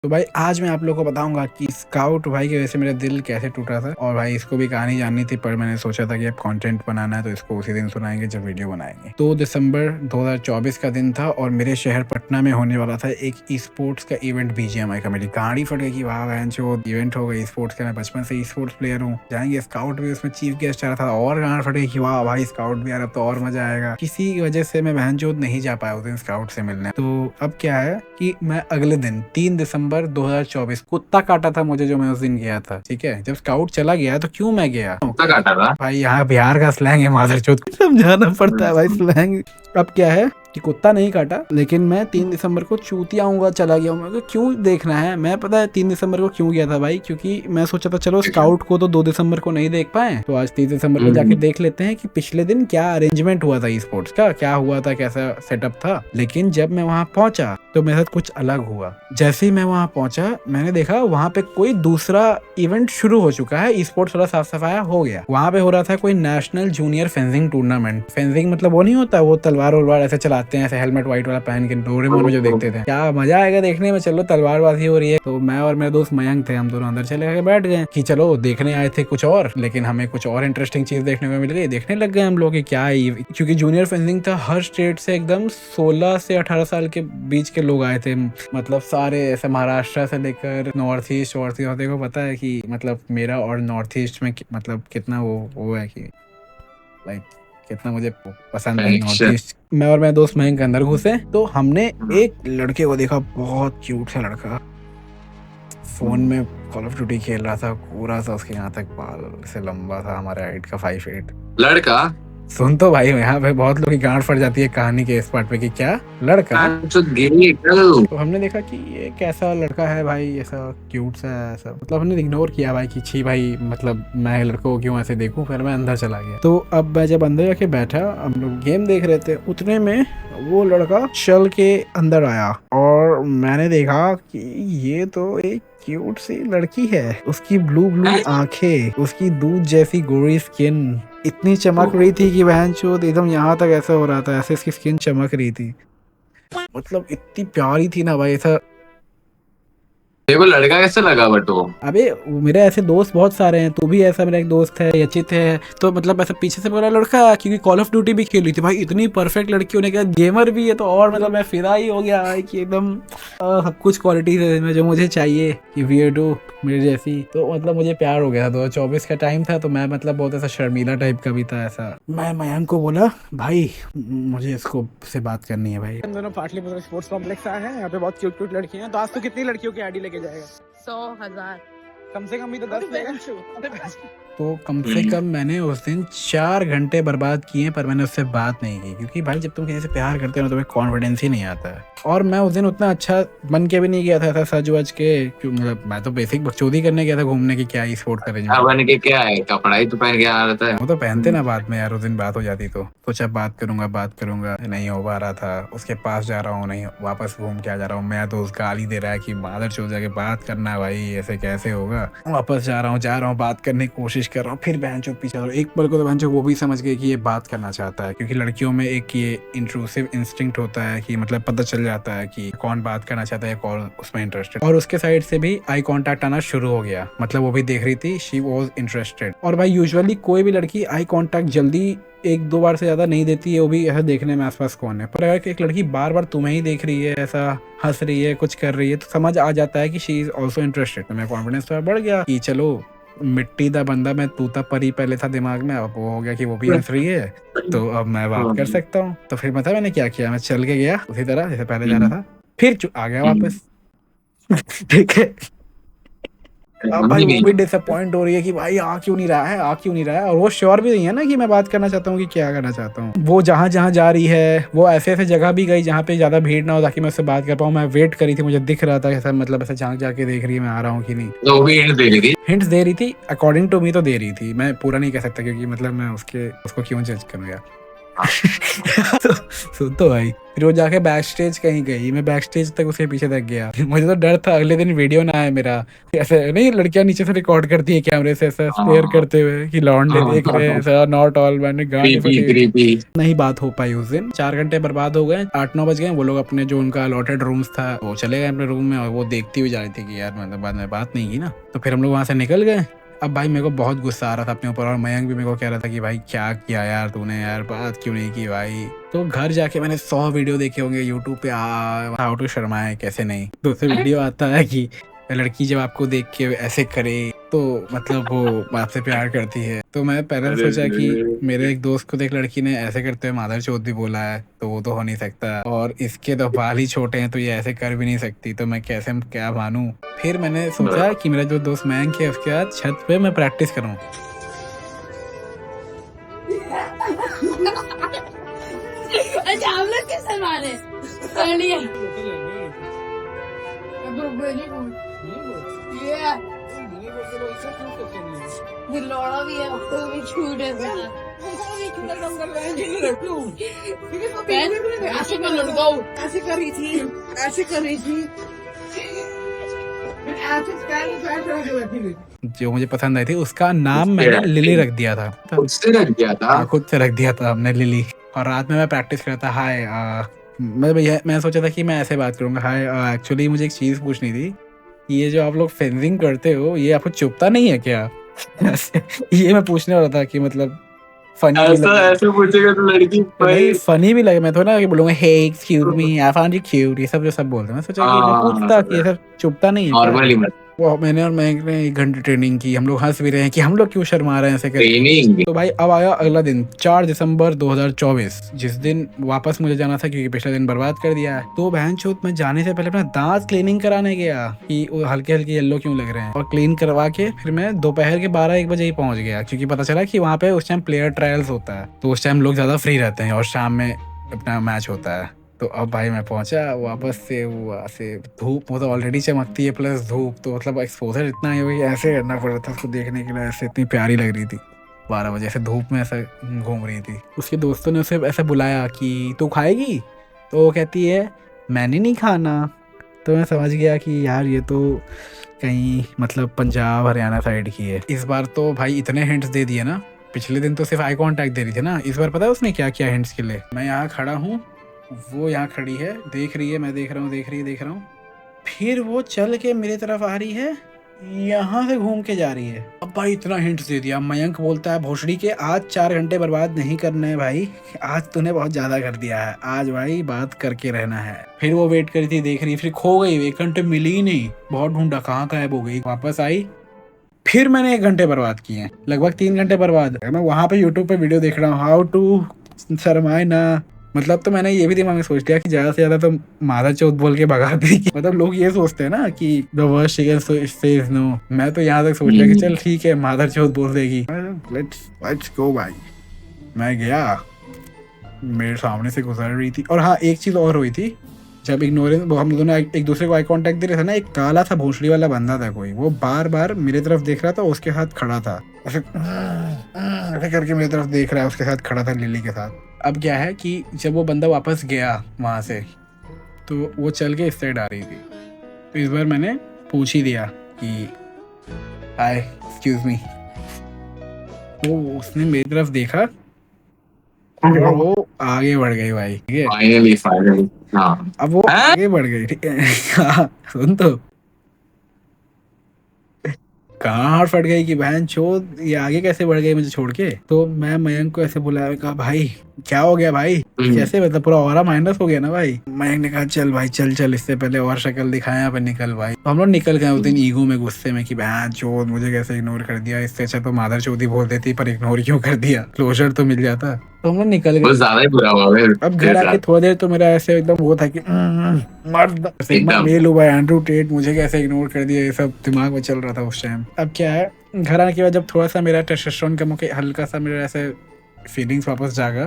तो भाई आज मैं आप लोगों को बताऊंगा कि स्काउट भाई की वजह से मेरा दिल कैसे टूटा था। और भाई इसको भी कहानी जाननी थी, पर मैंने सोचा था कि अब कंटेंट बनाना है तो इसको उसी दिन सुनाएंगे जब वीडियो बनाएंगे। 2 दिसंबर 2024 का दिन था और मेरे शहर पटना में होने वाला था एक ई स्पोर्ट्स का इवेंट। बीजीएमआई का मेरी गाड़ी फट गई कि वाह बहन जो इवेंट होगा ई स्पोर्ट्स का, मैं बचपन से ई स्पोर्ट्स प्लेयर हूँ, जाएंगे। स्काउट भी उसमें चीफ गेस्ट आ रहा था और गाड़ी फट गई कि वाह भाई स्काउट भी आ रहा, अब तो और मजा आएगा। किसी वजह से मैं बहन जो नहीं जा पाया उस दिन स्काउट से मिलने। तो अब क्या है कि मैं अगले दिन 3 दिसंबर 2024 कुत्ता काटा था मुझे जो मैं उस दिन गया था। ठीक है, जब स्काउट चला गया तो क्यों मैं गया कुत्ता काटा था भाई, यहाँ बिहार का स्लैंग है, मादरचोद समझाना पड़ता है भाई स्लैंग। अब क्या है कि कुत्ता नहीं काटा, लेकिन मैं 3 दिसंबर को चूतियाऊंगा चला गया हूँ। मैं क्यों देखना है, मैं पता है 3 दिसंबर को क्यों गया था भाई, क्योंकि मैं सोचा था चलो स्काउट को तो 2 दिसंबर को नहीं देख पाए तो आज 3 दिसंबर को जाके देख लेते हैं कि पिछले दिन क्या अरेंजमेंट हुआ था ई स्पोर्ट्स का, क्या हुआ था, कैसा सेटअप था। लेकिन जब मैं वहां पहुंचा तो मेरे साथ कुछ अलग हुआ। जैसे ही मैं वहां पहुंचा मैंने देखा वहां पे कोई दूसरा इवेंट शुरू हो चुका है। ई स्पोर्ट्स वाला साफ सफाया हो गया। वहां पे हो रहा था कोई national junior fencing tournament. Fencing मतलब वो नहीं होता, वो तलवार वलवार ऐसे चलाते हैं, ऐसे हेलमेट व्हाइट वाला पहन के, डोरेमोन में जो देखते थे। क्या मजा आएगा देखने में, चलो तलवारबाजी हो रही है। तो मैं और मेरे दोस्त मयंक थे, हम दोनों अंदर चले गए, बैठ गए कि चलो देखने आए थे कुछ और, लेकिन हमें कुछ और इंटरेस्टिंग चीज देखने को मिल गई। देखने लग गए हम लोग कि क्या है, क्योंकि जूनियर फेंसिंग था, हर स्टेट से एकदम 16 से 18 साल के बीच के लोग आए थे। मतलब सारे ऐसे महाराष्ट्र से लेकर नॉर्थ ईस्ट और देखो पता है कि मतलब मेरा और नॉर्थ ईस्ट में मतलब कितना वो है कि लाइक कितना मुझे पसंद है नॉर्थ ईस्ट। मैं और मेरे दोस्त मयंक अंदर घुसे तो हमने एक लड़के को देखा, बहुत क्यूट सा लड़का, फोन में कॉल ऑफ ड्यूटी खेल रहा था, पूरा सा उसके यहाँ तक बाल से लंबा था, हमारे हाइट का 5'8" लड़का। सुन तो भाई, यहाँ पे बहुत लोग की गांड फट जाती है कहानी के इस पार्ट पे कि क्या लड़का। तो हमने देखा कि ये कैसा लड़का है भाई, ऐसा क्यूट सा है ऐसा, मतलब हमने इग्नोर किया भाई कि छी भाई, मतलब मैं लड़कों को क्यों ऐसे देखूं। फिर मैं अंदर चला गया। तो अब मैं जब अंदर जाके बैठा, हम लोग गेम देख रहे थे, उतने में वो लड़का चल के अंदर आया और मैंने देखा कि ये तो एक क्यूट सी लड़की है। उसकी ब्लू आंखें, उसकी दूध जैसी गोरी स्किन इतनी चमक रही थी कि बहन चोद एकदम यहाँ तक ऐसा हो रहा था, ऐसे इसकी स्किन चमक रही थी, मतलब इतनी प्यारी थी ना भाई। ऐसा देखो लड़का कैसे लगा बट वो अबे मेरे ऐसे दोस्त बहुत सारे हैं, तू भी ऐसा मेरा एक दोस्त है यचित है, तो मतलब ऐसा पीछे से बोला लड़का, क्योंकि कॉल ऑफ ड्यूटी भी खेली थी भाई, इतनी परफेक्ट लड़की होने के बाद गेमर भी है तो और मतलब मैं फिदा ही हो गया भाई कि एकदम सब कुछ क्वालिटीज है में जो मुझे चाहिए कि वियर्डो मेरे जैसी। तो मतलब मुझे प्यार हो गया था। 2024 का टाइम था तो मैं मतलब बहुत ऐसा शर्मीला टाइप का भी था ऐसा। मैं मयंक को बोला भाई मुझे इसको से बात करनी है भाई। हम दोनों पाटलिपुत्र स्पोर्ट्स कॉम्प्लेक्स आए हैं, यहाँ पे बहुत क्यूट क्यूट लड़कियां हैं। तो आज तो कितनी लड़कियों की आईडी लेके जाएगा? 100,000 कम से कम भी तो 10 लेगा। तो कम से कम मैंने उस दिन 4 घंटे बर्बाद किए, पर मैंने उससे बात नहीं की, क्योंकि भाई जब तुम किसी से प्यार करते हो तो तुम्हें कॉन्फिडेंस ही नहीं आता है। और मैं उस दिन उतना अच्छा बन के भी नहीं गया था ऐसा सज वज के, क्यों मतलब मैं तो बेसिक बकचोदी करने गया था घूमने की, क्या स्पोर्ट का अरेंजमेंट बन के क्या है, कपड़ा ही तो पहन के आ रहा था। वो तो पहनते ना बाद में यार, उस दिन बात हो जाती तो सोचा बात करूंगा, नहीं हो पा रहा था। उसके पास जा रहा हूँ, नहीं वापस घूम के आ जा रहा हूँ। मैं तो उसका गाली दे रहा है कि मादर चोद जाके बात करना है भाई, ऐसे कैसे होगा। वापस जा रहा हूँ बात करने की कोशिश कर रहा हूँ, फिर बहन चो पीछे एक पल को तो बहन चो वो भी समझ गए कि ये बात करना चाहता है, क्योंकि लड़कियों में एक ये इंट्रूसिव इंस्टिंक्ट होता है कि मतलब पता चल जाता है कि कौन बात करना चाहता है, कौन उसमें इंटरेस्टेड। और उसके साइड से भी आई कांटेक्ट आना शुरू हो गया, मतलब वो भी देख रही थी, शी वाज इंटरेस्टेड। और भाई यूजुअली कोई भी लड़की आई कांटेक्ट जल्दी 1-2 बार से ज्यादा नहीं देती है, वो भी ऐसा देखने में आसपास कौन है। पर अगर एक लड़की बार बार तुम्हें ही देख रही है, ऐसा हंस रही है, कुछ कर रही है, तो समझ आ जाता है कि शी इज ऑल्सो इंटरेस्टेड। तो मेरा कॉन्फिडेंस थोड़ा बढ़ गया कि चलो मिट्टी दा बंदा मैं तूता परी पहले था दिमाग में, अब वो हो गया कि वो भी हंस रही है तो अब मैं बात कर सकता हूँ। तो फिर मतलब मैंने क्या किया, मैं चल के गया उसी तरह जैसे पहले जा रहा था, फिर आ गया वापस। ठीक है, अब भाई वो भी डिसअपॉइंट हो रही है कि भाई आ क्यों नहीं रहा है, और वो श्योर भी नहीं है ना कि मैं बात करना चाहता हूँ कि क्या करना चाहता हूँ। वो जहाँ जा रही है वो ऐसे ऐसे जगह भी गई जहाँ पे ज्यादा भीड़ ना हो ताकि मैं उससे बात कर पाऊँ। मैं वेट करी थी, मुझे दिख रहा था ऐसा, मतलब ऐसे झांक जाके देख रही है मैं आ रहा हूँ कि नहीं। तो वो भी हिंट्स दे रही थी अकॉर्डिंग टू मी, तो दे रही थी, मैं पूरा नहीं कह सकता क्योंकि मतलब मैं उसको क्यों जज करूँगा। सुन तो भाई, फिर वो जाके बैक स्टेज कहीं गई, मैं बैक स्टेज तक उसके पीछे तक गया। मुझे तो डर था अगले दिन वीडियो ना आए मेरा, ऐसे नहीं लड़कियां नीचे से रिकॉर्ड करती है कैमरे से ऐसा स्टेयर करते हुए कि लौंडे देख रहे हैं ऐसा, नॉट ऑल मैंने गांड फटी। नहीं बात हो पाई उस दिन, 4 घंटे बर्बाद हो गए, 8-9 बज गए। वो लोग अपने जो उनका अलॉटेड रूम्स था वो चले गए अपने रूम में, और वो देखती हुई जा रही थी कि यार मतलब बाद में बात नहीं की ना। तो फिर हम लोग वहां से निकल गए। अब भाई मेरे को बहुत गुस्सा आ रहा था अपने ऊपर, और मयंक भी मेरे को कह रहा था कि भाई क्या किया यार तूने, यार बात क्यों नहीं की भाई। तो घर जाके मैंने 100 वीडियो देखे होंगे यूट्यूब पे, हाउ टू शर्माए कैसे नहीं। तो उससे वीडियो आता है कि लड़की जब आपको देख के ऐसे करे तो मतलब वो आपसे प्यार करती है। तो मैं पहले सोचा कि मेरे एक दोस्त को देख लड़की ने ऐसे करते हुए मादर चौथ भी बोला है तो वो तो हो नहीं सकता, और इसके तो बाल ही छोटे हैं तो ये ऐसे कर भी नहीं सकती, तो मैं कैसे क्या मानूं। फिर मैंने सोचा कि मेरा जो दोस्त मयंक है उसके बाद छत पे मैं प्रैक्टिस करूं। अच्छा हम लोग कैसे मारे कर लिया लौड़ा भी है तो भी छूट है ऐसे कर लड़का ऐसे कर रही थी ऐसे कर रही थी। जो मुझे पसंद आई थी उसका नाम मैंने लिली रख दिया था। खुद से रख दिया था? खुद से रख दिया था हमने लिली। और रात में मैं प्रैक्टिस कर रहा था, हाय मैं सोचा था कि मैं ऐसे बात करूंगा, हाय एक्चुअली मुझे एक चीज़ पूछनी थी, ये जो आप लोग फेंसिंग करते हो ये आपको चुभता नहीं है क्या? ये मैं पूछने वाला था कि मतलब फनी ऐसे पूछेगा तो लड़की भाई फनी भी लगे। मैं थोड़ा ना बोलूंगा hey excuse me I found you cute, ये सब जो सब बोलते हैं, मैं सोचा कि मैं पूछता कि ये सब चुभता नहीं है नॉर्मली मत। वो मैंने और मयंक ने 1 घंटे ट्रेनिंग की। हम लोग हंस भी रहे हैं कि हम लोग क्यों शर्मा रहे हैं ऐसे करके। ट्रेनिंग तो भाई अब आया अगला दिन 4 दिसंबर 2024, जिस दिन वापस मुझे जाना था क्योंकि पिछला दिन बर्बाद कर दिया है। तो बहन चोत मैं जाने से पहले अपना दांत क्लीनिंग कराने गया कि वो हल्के हल्के येलो क्यों लग रहे हैं, और क्लीन करवा के फिर मैं दोपहर के 12-1 बजे ही पहुंच गया, क्योंकि पता चला कि वहाँ पे उस टाइम प्लेयर ट्रायल्स होता है तो उस टाइम लोग ज्यादा फ्री रहते हैं और शाम में अपना मैच होता है। तो अब भाई मैं पहुंचा वापस से, वहाँ से धूप वो तो ऑलरेडी चमकती है प्लस धूप, तो मतलब एक्सपोजर इतना है कि ऐसे करना पड़ रहा था उसको देखने के लिए, ऐसे इतनी प्यारी लग रही थी 12 बजे से धूप में ऐसा घूम रही थी। उसके दोस्तों ने उसे ऐसा बुलाया कि तू खाएगी, तो वो कहती है मैंने नहीं खाना। तो मैं समझ गया कि यार ये तो कहीं मतलब पंजाब हरियाणा साइड की है। इस बार तो भाई इतने हिंट्स दे दिए ना, पिछले दिन तो सिर्फ आई कॉन्टैक्ट दे रही थी ना, इस बार पता है उसने क्या किया हिंट्स के लिए। मैं यहाँ खड़ा हूँ, वो यहाँ खड़ी है देख रही है, मैं देख रहा हूँ, देख रहा हूँ, फिर वो चल के मेरे तरफ आ रही है, यहाँ से घूम के जा रही है। अब भाई इतना हिंट्स दे दिया। मयंक बोलता है भोसड़ी के आज 4 घंटे बर्बाद नहीं करने हैं भाई, आज तूने बहुत ज्यादा कर दिया है, आज भाई बात करके रहना है। फिर वो वेट करी थी, देख रही, फिर खो गई, 1 घंटे मिली ही नहीं, बहुत ढूंढा कहाँ गायब हो गई। वापस आई, फिर मैंने 1 घंटे बर्बाद किए, लगभग 3 घंटे बर्बाद। मैं वहां पे यूट्यूब पे वीडियो देख रहा हूँ हाउ टू शर्माए ना, मतलब तो मैंने ये भी दिमाग में सोच लिया कि ज्यादा से ज्यादा तो मादा चौथ बोल के भगा दी। मतलब लोग ये सोचते हैं ना कि the worst she can say is no, मैं तो यहाँ तक सोच लिया कि चल ठीक है मादर चौथ बोल देगी, लेट्स गो भाई। मैं गया, मेरे सामने से गुजर रही थी। और हाँ एक चीज और हुई थी, जब इग्नोरेंस हम दोनों एक दूसरे को आई कांटेक्ट दे रहे थे ना, एक काला सा भोसड़ी वाला बंदा था कोई, वो बार बार मेरे तरफ देख रहा था, उसके साथ खड़ा था ऐसे करके मेरी तरफ देख रहा है, उसके साथ खड़ा था लिली के साथ। अब क्या है कि जब वो बंदा वापस गया वहां से तो वो चल के इस साइड आ रही थी, तो इस बार मैंने पूछ ही दिया कि हाय एक्सक्यूज मी। वो उसने मेरी तरफ देखा और वो आगे बढ़ गई भाई, ठीक है फाइनली हाँ। अब वो आगे बढ़ गई, ठीक है सुन तो कहाँ फट गई कि बहन चोद ये आगे कैसे बढ़ गई मुझे छोड़ के। तो मैं मयंक को ऐसे बुलाया, कहा भाई क्या हो गया भाई, कैसे मतलब पूरा ऑरा माइनस हो गया ना भाई। मयंक ने कहा चल भाई चल इससे पहले और शक्ल दिखाया पे निकल भाई। तो हम लोग निकल गए उस दिन ईगो में, गुस्से में कि बहन चोद मुझे कैसे इग्नोर कर दिया, इससे अच्छा तो मादर चौधरी बोल देती, पर इग्नोर क्यों कर दिया, क्लोजर तो मिल जाता। तो हम लोग निकल गए, ज्यादा ही बुरा हुआ। अब घर आके थोड़ी देर तो मेरा ऐसे एकदम वो था कि मर्द मेल हुआ है एंड्रू टेट, मुझे कैसे इग्नोर कर दिया, ये सब दिमाग में चल रहा था उस टाइम। अब क्या है, घर आने के बाद जब थोड़ा सा मेरा टेस्टोस्टेरोन कम होके हल्का सा मेरा ऐसे फीलिंग्स वापस जागा,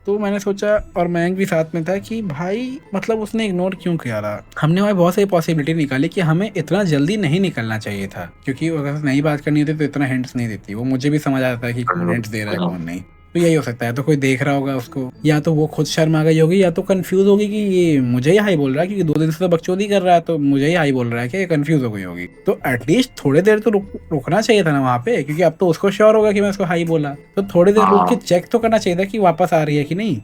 तो मैंने सोचा, और मयंक भी साथ में था, कि भाई मतलब उसने इग्नोर क्यों किया रहा। हमने वहाँ बहुत सारी पॉसिबिलिटी निकाली कि हमें इतना जल्दी नहीं निकलना चाहिए था, क्योंकि अगर नहीं बात करनी होती तो इतना हिंट्स नहीं देती, वो मुझे भी समझ आता था कि कौन हिंट्स दे रहा है कौन नहीं। तो यही हो सकता है, तो कोई देख रहा होगा उसको, या तो वो खुद शर्म आ गई होगी, या तो कंफ्यूज होगी कि ये मुझे ही हाई बोल रहा है, क्योंकि 2 दिन से तो बकचोदी कर रहा है, तो मुझे ही हाई बोल रहा है, कि कंफ्यूज हो गई होगी। तो एटलीस्ट थोड़ी देर तो रुकना चाहिए था ना वहाँ पे, क्योंकि अब तो उसको श्योर होगा कि मैं उसको हाई बोला, तो थोड़ी देर रुक के चेक तो करना चाहिए था कि वापस आ रही है कि नहीं।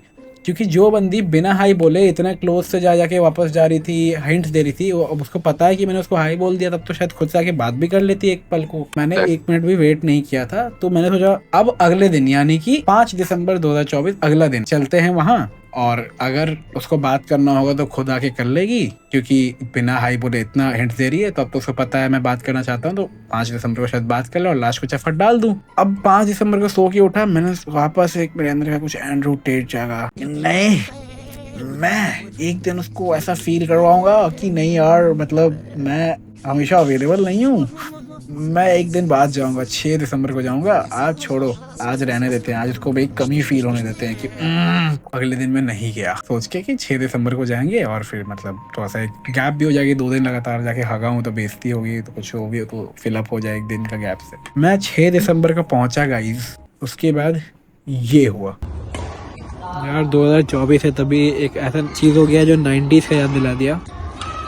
क्योंकि जो बंदी बिना हाई बोले इतना क्लोज से जाके वापस जा रही थी, हिंट्स दे रही थी, अब उसको पता है कि मैंने उसको हाई बोल दिया, तब तो शायद खुद से आके बात भी कर लेती एक पल को। मैंने 1 मिनट भी वेट नहीं किया था, तो मैंने सोचा अब अगले दिन यानी कि 5 दिसंबर 2024 अगला दिन चलते हैं वहाँ, और अगर उसको बात करना होगा तो खुद आके कर लेगी, क्योंकि बिना हाई बोले इतना हिंट दे रही है, तो अब तो उसको पता है मैं बात करना चाहता हूँ, तो 5 दिसंबर को शायद बात कर ले और लास्ट को चफट डाल दूं। अब 5 दिसंबर को सो के उठा, मैंने वापस एक मेरे अंदर का कुछ एंड्रू टेट जागा, नहीं मैं एक दिन उसको ऐसा फील करवाऊंगा कि नहीं यार, मतलब मैं हमेशा अवेलेबल नहीं हूँ, मैं एक दिन बाद जाऊंगा, 6 दिसंबर को जाऊंगा। आज छोड़ो, आज रहने देते हैं, आज उसको भाई कमी फील होने देते हैं कि अगले दिन मैं नहीं गया, सोच के कि 6 दिसंबर को जाएंगे, और फिर मतलब थोड़ा सा एक गैप भी हो जाएगी, 2 दिन लगातार जाके हगा हूँ तो बेइज्जती होगी, तो कुछ हो भी तो फिलअप हो जाए एक दिन का गैप से। मैं 6 दिसंबर को पहुंचा गाइस, उसके बाद ये हुआ यार, 2024 है, तभी एक ऐसा चीज़ हो गया जो 90s का याद दिला दिया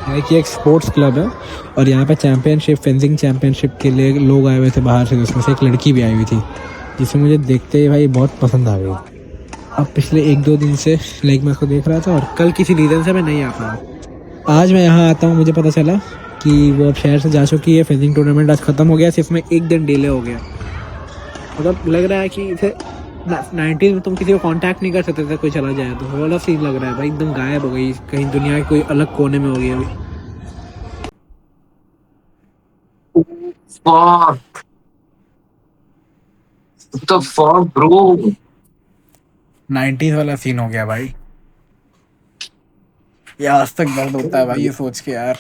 है कि एक स्पोर्ट्स क्लब है, और यहाँ पे चैंपियनशिप, फेंसिंग चैंपियनशिप के लिए लोग आए हुए थे बाहर से, उसमें से एक लड़की भी आई हुई थी, जिसे मुझे देखते ही भाई बहुत पसंद आ गई। अब पिछले 1-2 दिन से लाइक मैं उसको देख रहा था, और कल किसी रीज़न से मैं नहीं आ पाया। आज मैं यहाँ आता हूँ, मुझे पता चला कि वो अब शहर से जा चुकी है, फेंसिंग टूर्नामेंट आज ख़त्म हो गया, सिर्फ में 1 दिन डिले हो गया। मतलब लग रहा है कि इसे 90s में तुम किसी को कांटेक्ट नहीं कर सकते थे, कोई चला जाए तो वाला सीन लग रहा है भाई, एकदम गायब हो गई, कहीं दुनिया के कोई अलग कोने में हो गई अभी। Fuck. What the fuck, bro? 90s वाला सीन हो गया भाई, ये आज तक दर्द होता है भाई ये सोच के यार।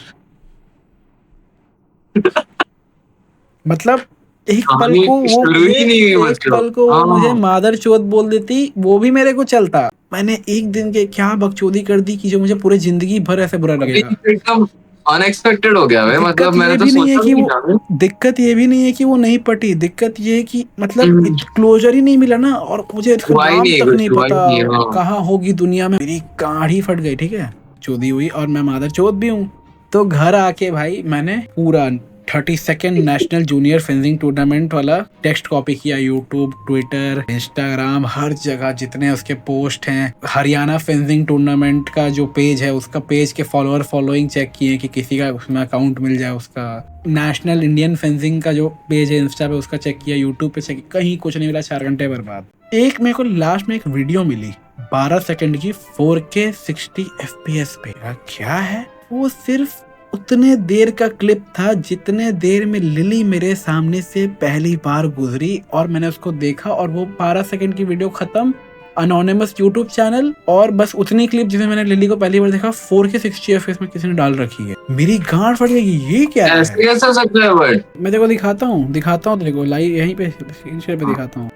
मतलब एक पल कहानी को वो शुरू मुझे, ही नहीं हुई, एक मतलब। पल को वो हाँ। मुझे मादर चोद बोल देती, वो भी मेरे को चलता। मैंने एक दिन के क्या बकचोदी कर दी कि जो मुझे पूरी जिंदगी भर ऐसे बुरा लगेगा। एकदम अनएक्सपेक्टेड हो गया भाई, मतलब मैंने तो नहीं है सोचा कि भी वो, नहीं था। दिक्कत ये भी नहीं है कि वो नहीं पटी, दिक्कत ये है कि मतलब क्लोजर ही नहीं मिला ना, और मुझे इसका हुआ ही नाम नहीं, तक कुछ नहीं हुआ ही पता नहीं, हाँ। कहाँ होगी दुनिया में। मेरी गाड़ी फट गई, ठीक है, चोदी हुई, और मैं मादर चोद भी हूँ। तो घर आके भाई मैंने पूरा 32nd national junior fencing tournament वाला टेक्स्ट कॉपी किया, यूट्यूब, ट्विटर, इंस्टाग्राम, हर जगह जितने उसके पोस्ट हैं। हरियाणा फेंसिंग टूर्नामेंट का जो पेज है, उसका पेज के फॉलोइंग चेक किए कि किसी का उसमें अकाउंट मिल जाए उसका। नेशनल इंडियन फेंसिंग का जो पेज है इंस्टा पे, उसका चेक किया, यूट्यूब पे चेक किया, कहीं कुछ नहीं मिला, 4 घंटे बर्बाद। एक मेरे को लास्ट में एक वीडियो मिली 12 सेकंड की 4K 60 FPS पे। क्या है वो? सिर्फ उतने देर का क्लिप था जितने देर में लिली मेरे सामने से पहली बार गुजरी, और मैंने उसको देखा, और वो 12 सेकंड की वीडियो खत्म, अनोनिमस यूट्यूब चैनल, और बस उतनी क्लिप जिसमें मैंने लिली को पहली बार देखा 4K 60 FPS में किसी ने डाल रखी है। मेरी गांड फट गई, ये क्या है? ऐसे कैसे हो सकता है बट? मैं तेरे को दिखाता हूँ तेरे को लाइव यहीं पे स्क्रीन शेयर पे दिखाता हूँ।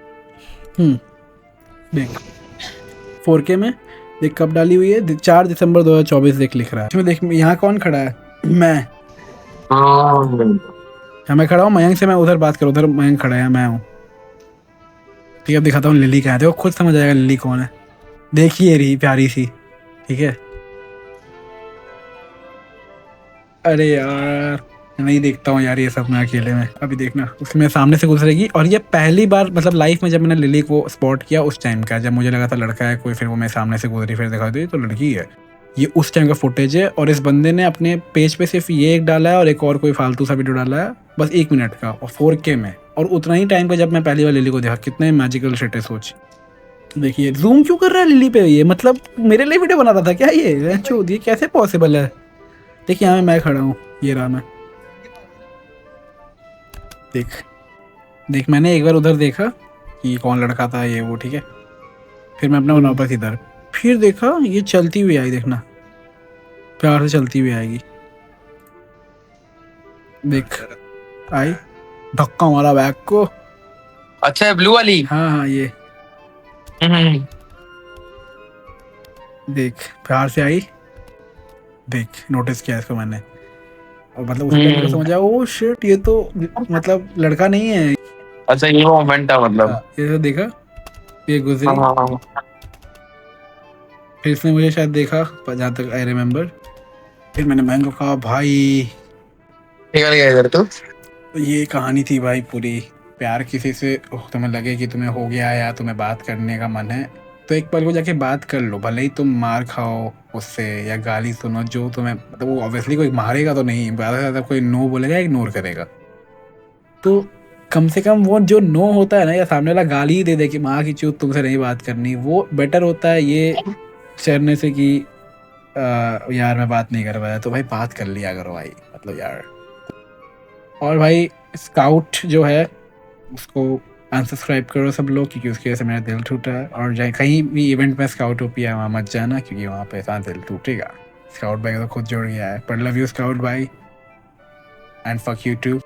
देख 4K में देख कब डाली हुई है, 4 दिसंबर 2024 देख लिख रहा है इसमें। देख यहाँ कौन खड़ा है? मैं खड़ा हूँ, मयंक से मैं उधर बात करूँ, उधर मयंक खड़ा है, मैं हूँ, ठीक है। दिखाता हूँ लिली कहाँ है, देखो खुद समझ आएगा लिली कौन है। देखिए रही प्यारी सी, ठीक है। अरे यार नहीं देखता हूँ यार ये सब मैं अकेले में, अभी देखना उसमें सामने से गुजरेगी। और ये पहली बार मतलब लाइफ में जब मैंने लिली को स्पॉट किया उस टाइम का, जब मुझे लगा था लड़का है कोई, फिर वो मेरे सामने से गुजरी, फिर दिखा दी तो लड़की है। ये उस टाइम का फुटेज है, और इस बंदे ने अपने पेज पे सिर्फ ये एक डाला है, और एक और कोई फालतू सा वीडियो डाला है, बस 1 मिनट का, और 4K में, और उतना ही टाइम का जब मैं पहली बार लिली को देखा। कितने मैजिकल शिट है, सोच। देखिए जूम क्यों कर रहा है लिली पे, ये मतलब मेरे लिए वीडियो बनाता था क्या ये? चोद, ये कैसे पॉसिबल है? देखिए यहाँ मैं खड़ा हूँ, ये रहा मैं, देख मैंने एक बार उधर देखा कि कौन लड़का था ये वो, ठीक है। फिर मैं अपना वापस इधर, फिर देखा ये चलती हुई आई, देखना प्यार से चलती हुई आएगी, देख आई, धक्का मारा बैग को। अच्छा है ब्लू वाली। हाँ ये देख प्यार से आई, देख नोटिस किया इसको मैंने, और मतलब उस टाइम को समझा ओ शिट ये तो मतलब लड़का नहीं है। अच्छा ये वो मोमेंट था मतलब। ये तो देखा ये गुजरी, हाँ, फिर इसने मुझे शायद देखा, जहाँ तक आई रिमेम्बर। फिर मैंने बहन को कहा भाई निकल गया इधर तो। तो ये कहानी थी भाई पूरी। प्यार किसी से तुम्हें लगे कि तुम्हें हो गया है या तुम्हें बात करने का मन है, तो एक पल को जाके बात कर लो, भले ही तुम मार खाओ उससे या गाली सुनो, जो तुम्हें मतलब वो ऑब्वियसली कोई मारेगा तो नहीं, ज़्यादा से ज़्यादा कोई नो बोलेगा, इग्नोर करेगा। तो कम से कम वो जो नो होता है ना, या सामने वाला गाली ही दे दे कि माँ की चूत तुमसे नहीं बात करनी, वो बेटर होता है ये चढ़ने से कि यार मैं बात नहीं कर पाया। तो भाई बात कर लिया करो भाई, मतलब यार। और भाई स्काउट जो है उसको अनसब्सक्राइब करो सब लोग, क्योंकि उसकी वजह से मेरा दिल टूटा है। और जाए कहीं भी इवेंट में स्काउट ओपी है वहाँ मत जाना, क्योंकि वहाँ पे ऐसा दिल टूटेगा। स्काउट भाई तो खुद जुड़ गया है, पर लव यू स्काउट भाई एंड फक यू टू।